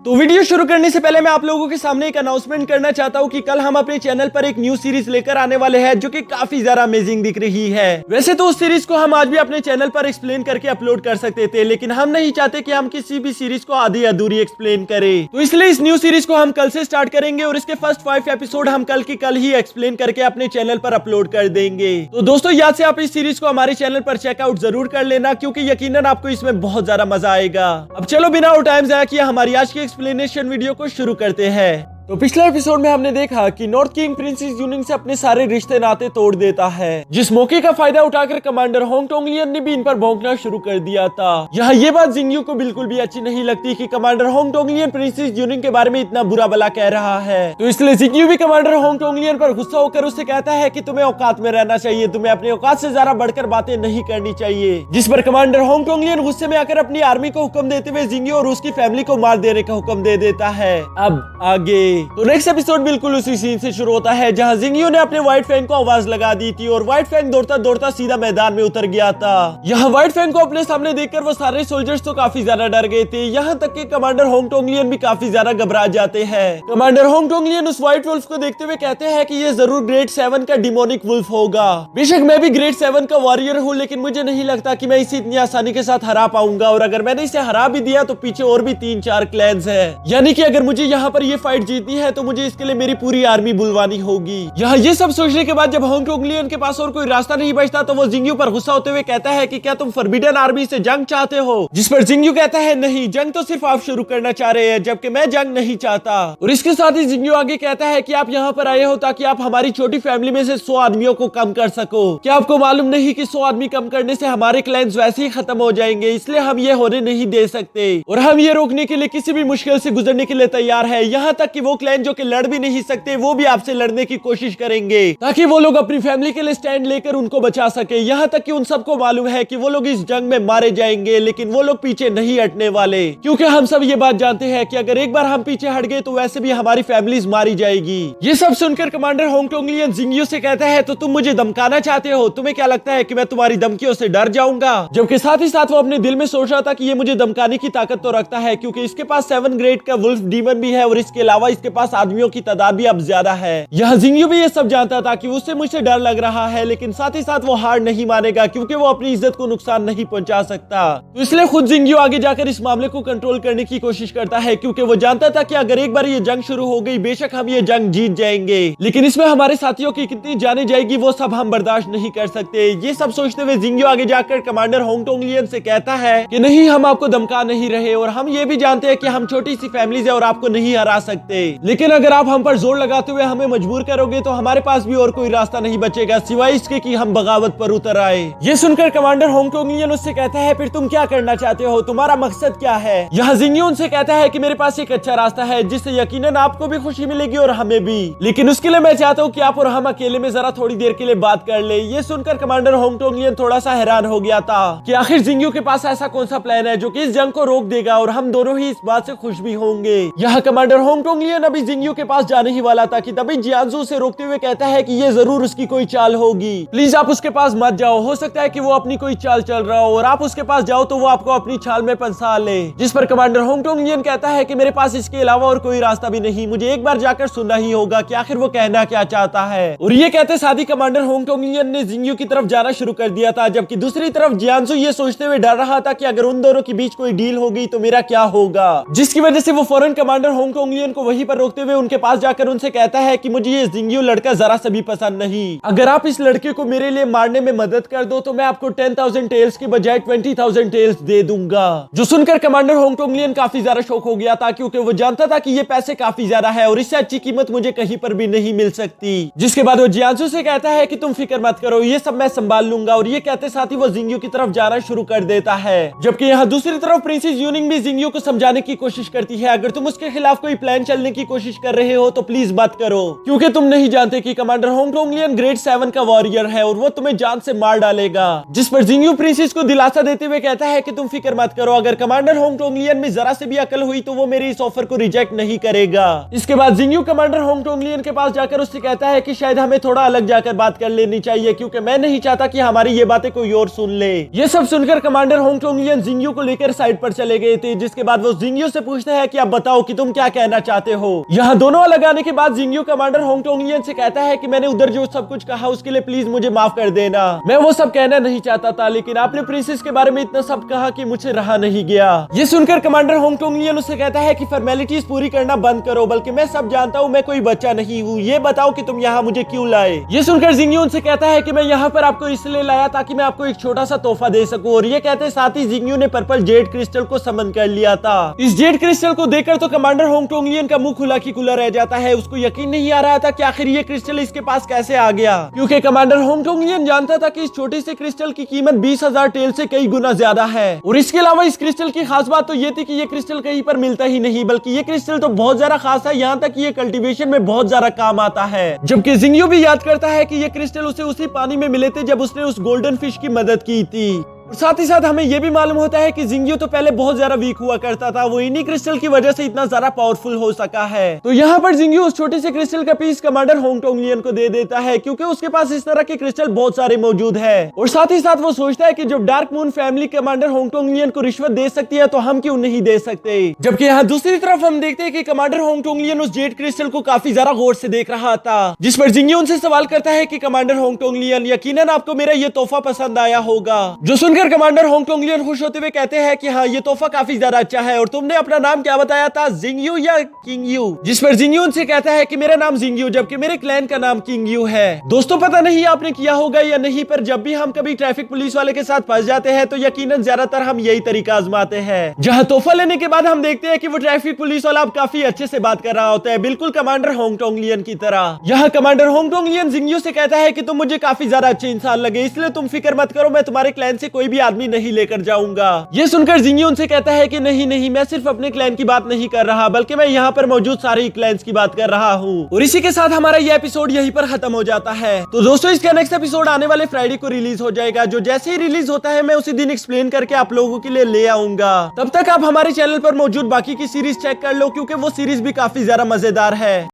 तो वीडियो शुरू करने से पहले मैं आप लोगों के सामने एक अनाउंसमेंट करना चाहता हूँ कि कल हम अपने चैनल पर एक न्यू सीरीज लेकर आने वाले हैं जो कि काफी ज्यादा अमेजिंग दिख रही है। वैसे तो उस सीरीज को हम आज भी अपने चैनल पर एक्सप्लेन करके अपलोड कर सकते थे, लेकिन हम नहीं चाहते कि हम किसी भी सीरीज को आधी अधूरी एक्सप्लेन करें। तो इसलिए इस न्यू सीरीज को हम कल से स्टार्ट करेंगे और इसके फर्स्ट 5 एपिसोड हम कल की कल ही एक्सप्लेन करके अपने चैनल पर अपलोड कर देंगे। तो दोस्तों याद से आप इस सीरीज को हमारे चैनल पर चेकआउट जरूर कर लेना, क्योंकि यकीनन आपको इसमें बहुत ज्यादा मजा आएगा। अब चलो बिना और टाइम जाया किए हमारी आज की एक्सप्लेनेशन वीडियो को शुरू करते हैं। तो पिछले एपिसोड में हमने देखा कि नॉर्थ किंग प्रिंसेस यूनिंग से अपने सारे रिश्ते नाते तोड़ देता है, जिस मौके का फायदा उठाकर कमांडर होंग टोंगलियन ने भी इन पर भौंकना शुरू कर दिया था। यहाँ ये बात जिंगयू को बिल्कुल भी अच्छी नहीं लगती कि कमांडर होंग टोंगलियन प्रिंसेस यूनिंग के बारे में इतना बुरा भला कह रहा है। तो इसलिए जिंगयू भी कमांडर होंग टोंगलियन पर गुस्सा होकर उससे कहता है कि तुम्हें औकात में रहना चाहिए, तुम्हें अपनी औकात से ज्यादा बढ़कर बातें नहीं करनी चाहिए। जिस पर कमांडर होंग टोंगलियन गुस्से में आकर अपनी आर्मी को हुक्म देते हुए जिंगयू और उसकी फैमिली को मार देने का हुक्म दे देता है। अब आगे तो नेक्स्ट एपिसोड बिल्कुल उसी सीन से शुरू होता है जहां जिंगयू ने अपने व्हाइट फैंग को आवाज लगा दी थी और व्हाइट फैंग दौड़ता दौड़ता सीधा मैदान में उतर गया था। यहाँ व्हाइट फैंग को अपने सामने देखकर वो सारे सोल्जर्स तो काफी ज्यादा डर गए थे, यहाँ तक कि कमांडर होंग टोंगलियन भी काफी ज्यादा घबरा जाते हैं। कमांडर होंग टोंगलियन उस व्हाइट वुल्फ को देखते हुए कहते हैं कि ये जरूर ग्रेड 7 का डिमोनिक वुल्फ होगा। बेशक मैं भी ग्रेड 7 का वॉरियर हूँ, लेकिन मुझे नहीं लगता कि मैं इसे इतनी आसानी के साथ हरा पाऊंगा, और अगर मैंने इसे हरा भी दिया तो पीछे और भी 3-4 क्लैंस है, यानी कि अगर मुझे यहाँ पर ये फाइट जीतनी है तो मुझे इसके लिए मेरी पूरी आर्मी बुलवानी होगी। यहाँ ये सब सोचने के बाद जब होंग टोंगलियन के पास और कोई रास्ता नहीं बचता तो वो जिंगयू पर गुस्सा होते हुए कहता है कि क्या तुम फॉरबिडन आर्मी से जंग चाहते हो? जिस पर जिंगयू कहता है नहीं, जंग तो सिर्फ आप शुरू करना चाह रहे हैं, जबकि मैं जंग नहीं चाहता। और इसके साथ ही जिंगयू आगे कहता है कि आप यहाँ पर आए हो ताकि आप हमारी छोटी फैमिली में से 100 आदमियों को कम कर सको। क्या आपको मालूम नहीं कि 100 आदमी कम करने से हमारे क्लैंस वैसे ही खत्म हो जाएंगे, इसलिए हम ये होने नहीं दे सकते और हम ये रोकने के लिए किसी भी मुश्किल से गुजरने के लिए तैयार है। यहाँ तक कि वो क्लैन जो कि लड़ भी नहीं सकते वो भी आपसे लड़ने की कोशिश करेंगे ताकि वो लोग अपनी फैमिली के लिए स्टैंड लेकर उनको बचा सके। यहाँ तक कि उन सबको मालूम है कि वो लोग इस जंग में मारे जाएंगे, लेकिन वो लोग पीछे नहीं हटने वाले, क्योंकि हम सब ये बात जानते हैं कि अगर एक बार हम पीछे हट गए तो वैसे भी हमारी फैमिलीज मारी जाएगी। ये सब सुनकर कमांडर होंग टोंगलियन जिंगयू से कहता है तो तुम मुझे धमकाना चाहते हो? तुम्हें क्या लगता है कि मैं तुम्हारी धमकियों से डर जाऊंगा? जबकि साथ ही साथ वो अपने दिल में सोच रहा था कि ये मुझे धमकाने की ताकत तो रखता है, क्योंकि इसके पास 7 ग्रेड का वुल्फ डीमन भी है और इसके अलावा इसके पास आदमियों की तादाद भी अब ज्यादा है। यहाँ जिंगयू भी ये सब जानता था कि उससे मुझसे डर लग रहा है, लेकिन साथ ही साथ वो हार नहीं मानेगा, क्योंकि वो अपनी इज्जत को नुकसान नहीं पहुंचा सकता। तो इसलिए खुद जिंगयू आगे जाकर इस मामले को कंट्रोल करने की कोशिश करता है, क्योंकि वो जानता था कि अगर एक बार ये जंग शुरू हो गई बेशक हम ये जंग जीत जाएंगे, लेकिन इसमें हमारे साथियों की कितनी जाने जाएगी वो सब हम बर्दाश्त नहीं कर सकते। ये सब सोचते हुए जिंगयू आगे जाकर कमांडर होंग टोंगलियन से कहता है कि नहीं, हम आपको धमका नहीं रहे और हम ये भी जानते हैं कि हम छोटी सी फैमिली है और आपको नहीं हरा सकते, लेकिन अगर आप हम पर जोर लगाते हुए हमें मजबूर करोगे तो हमारे पास भी और कोई रास्ता नहीं बचेगा सिवाय इसके कि हम बगावत पर उतर आए। ये सुनकर कमांडर होंग टोंगलियन उससे कहता है फिर तुम क्या करना चाहते हो, तुम्हारा मकसद क्या है? यहाँ जिंगयू उनसे कहता है कि मेरे पास एक अच्छा रास्ता है जिससे यकीनन आपको भी खुशी मिलेगी और हमें भी, लेकिन उसके लिए मैं चाहता हूँ कि आप और हम अकेले में जरा थोड़ी देर के लिए बात कर ले। ये सुनकर कमांडर होंग टोंगलियन थोड़ा सा हैरान हो गया था कि आखिर जिंगयू के पास ऐसा कौन सा प्लान है जो कि इस जंग को रोक देगा और हम दोनों ही इस बात से खुश भी होंगे। यहाँ कमांडर होंग टोंगलियन अभी जिंगयू के पास जाने ही वाला था कि तभी जियांजू से रोकते हुए कहता है कि ये जरूर उसकी कोई चाल होगी, प्लीज आप उसके पास मत जाओ, हो सकता है कि वो अपनी कोई चाल चल रहा हो और आप उसके पास जाओ तो वो आपको अपनी चाल में फंसा ले। जिस पर कमांडर होंग टोंगलियन कहता है कि मेरे पास इसके अलावा और कोई रास्ता भी नहीं, मुझे एक बार जाकर सुनना ही होगा कि आखिर वो कहना क्या चाहता है। और ये कहते साथ ही कमांडर होंग टोंगलियन ने जिंगयू की तरफ जाना शुरू कर दिया था, जबकि दूसरी तरफ जियांजू ये सोचते हुए डर रहा था कि अगर उन दोनों के बीच कोई डील हो गई तो मेरा क्या होगा, जिसकी वजह से वो फौरन कमांडर होंग टोंगलियन को वहीं पर रोकते हुए उनके पास जाकर उनसे कहता है कि मुझे ये जिंगयू लड़का जरा सा भी पसंद नहीं, अगर आप इस लड़के को मेरे लिए मारने में मदद कर दो तो मैं आपको 10,000 टेल्स की बजाय 20,000 टेल्स दे दूंगा। जो सुनकर कमांडर होंग टोंगलियन काफी ज्यादा शौक हो गया था, क्योंकि वो जानता था कि ये पैसे काफी ज्यादा है और इससे अच्छी कीमत मुझे कहीं पर भी नहीं मिल सकती। जिसके बाद वो जियांजू से कहता है कि तुम फिक्र मत करो, ये सब मैं संभाल लूंगा, और ये कहते साथ ही वो जिंगयू की तरफ जाना शुरू कर देता है। जबकि यहाँ दूसरी तरफ प्रिंसेस यूनिंग भी जिंगयू को समझाने की कोशिश करती है, अगर तुम उसके खिलाफ कोई प्लान चलने की की कोशिश कर रहे हो तो प्लीज मत करो, क्योंकि तुम नहीं जानते कि कमांडर होंग टोंग लियन ग्रेड 7 का वॉरियर है और वो तुम्हें जान से मार डालेगा। जिस पर जिंगयू प्रिंसेस को दिलासा देते हुए कहता है कि तुम फिक्र मत करो, अगर कमांडर होंग टोंग लियन में जरा से भी अकल हुई तो वो मेरे इस ऑफर को रिजेक्ट नहीं करेगा। इसके बाद जिंगयू कमांडर होंग टोंग लियन के पास जाकर उससे कहता है कि शायद हमें थोड़ा अलग जाकर बात कर लेनी चाहिए, क्योंकि मैं नहीं चाहता कि हमारी ये बातें कोई और सुन ले। ये सब सुनकर कमांडर होंग टोंग लियन जिंगयू को लेकर साइड पर चले गए थे, जिसके बाद वो जिंगयू से पूछते हैं कि अब बताओ कि तुम क्या कहना चाहते हो। यहाँ दोनों अलग आने के बाद जिंगयू कमांडर होंग टोंग लियन से कहता है कि मैंने उधर जो सब कुछ कहा उसके लिए प्लीज मुझे माफ कर देना, मैं वो सब कहना नहीं चाहता था, लेकिन आपने प्रिंसेस के बारे में इतना सब कहा कि मुझे रहा नहीं गया। ये सुनकर कमांडर होंग टोंग लियन उससे कहता है कि फॉर्मेलिटीज पूरी करना बंद करो, बल्कि मैं सब जानता हूँ, मैं कोई बच्चा नहीं हूँ, ये बताओ कि तुम यहाँ मुझे क्यों लाए। ये सुनकर जिंगयू उनसे कहता है कि मैं यहाँ पर आपको इसलिए लाया ताकि मैं आपको एक छोटा सा तोहफा दे सकूं, और ये कहते साथ ही जिंगयू ने पर्पल जेड क्रिस्टल को समन कर लिया था। इस जेड क्रिस्टल को देखकर तो कमांडर होंग टोंग लियन का मुंह खुला की खुला रह जाता है, उसको यकीन नहीं आ रहा था कि आखिर ये क्रिस्टल इसके पास कैसे आ गया, क्योंकि कमांडर होंग टोंग लियन जानता था कि इस छोटे से क्रिस्टल की कीमत 20,000 टेल से कई गुना ज्यादा है। और इसके अलावा इस क्रिस्टल की खास बात तो ये थी कि ये क्रिस्टल कहीं पर मिलता ही नहीं, बल्कि ये क्रिस्टल तो बहुत ज्यादा खास है, यहाँ तक कि ये कल्टीवेशन में बहुत ज्यादा काम आता है। जबकि जिंगयू भी याद करता है कि ये क्रिस्टल उसे उसी पानी में मिले थे जब उसने उस गोल्डन फिश की मदद की थी। और साथ ही साथ हमें यह भी मालूम होता है कि जिंगयू तो पहले बहुत ज्यादा वीक हुआ करता था, वो इन्हीं क्रिस्टल की वजह से इतना ज्यादा पावरफुल हो सका है। तो यहाँ पर जिंगयू उस छोटे से क्रिस्टल का piece commander Hong Tong Lian को दे देता है, क्योंकि उसके पास इस तरह के क्रिस्टल बहुत सारे मौजूद है। और साथ ही साथ वो सोचता है कि जब dark moon family commander Hong Tong Lian को रिश्वत दे सकती है तो हम क्यों नहीं दे सकते। जबकि यहाँ दूसरी तरफ हम देखते हैं कि कमांडर होंग टोंग लियन उस जेड क्रिस्टल को काफी ज्यादा गौर से देख रहा था, जिस पर जिंगयू उनसे सवाल करता है कि कमांडर होंग टोंग लियन यकीनन आपको मेरा ये तोहफा पसंद आया होगा। जो सुनकर कमांडर होंग टोंग लियन खुश होते हुए कहते हैं कि हाँ ये तोहफा काफी ज्यादा अच्छा है, और तुमने अपना नाम क्या बताया था, जिंगयू या किंगयू। जिस पर जिंगयू उनसे कहता है कि मेरा नाम जिंगयू, जबकि मेरे क्लैन का नाम किंगयू है। दोस्तों पता नहीं आपने किया होगा या नहीं, पर जब भी हम कभी ट्रैफिक पुलिस वाले के साथ फंस जाते हैं तो यकीनन ज्यादातर हम यही तरीका आजमाते हैं। जहाँ तोहफा लेने के बाद हम देखते हैं कि वो ट्रैफिक पुलिस वाला अब काफी अच्छे से बात कर रहा होता है, बिल्कुल कमांडर होंग टोंग लियन की तरह। यहाँ कमांडर होंग टोंग लियन जिंगयू से कहता है कि तुम मुझे काफी ज्यादा अच्छे इंसान लगे, इसलिए तुम फिक्र मत करो, मैं तुम्हारे क्लैन से कोई भी आदमी नहीं लेकर जाऊंगा। ये सुनकर जिंगयू उनसे कहता है कि नहीं नहीं, मैं सिर्फ अपने क्लैन की बात नहीं कर रहा, बल्कि मैं यहाँ पर मौजूद सारे क्लैन्स की बात कर रहा हूँ। और इसी के साथ हमारा ये एपिसोड यहीं पर खत्म हो जाता है। तो दोस्तों इसका नेक्स्ट एपिसोड आने वाले फ्राइडे को रिलीज हो जाएगा, जो जैसे ही रिलीज होता है मैं उसी दिन एक्सप्लेन करके आप लोगों के लिए ले आऊंगा। तब तक आप हमारे चैनल पर मौजूद बाकी की सीरीज चेक कर लो, क्योंकि वो सीरीज भी काफी ज्यादा मजेदार है।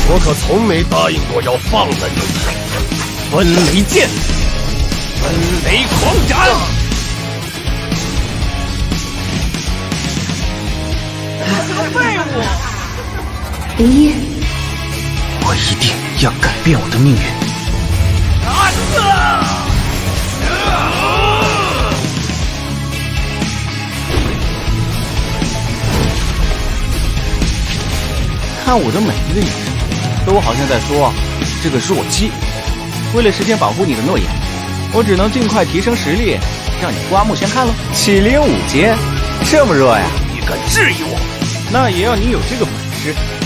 我可从没答应过要放了你。分雷剑，分雷狂斩。什么废物！林一，我一定要改变我的命运。看我的每一个眼神，都好像在说这个是我妻。为了实现保护你的诺言，我只能尽快提升实力，让你刮目相看了。启灵5阶，这么弱呀？你敢质疑我？那也要你有这个本事。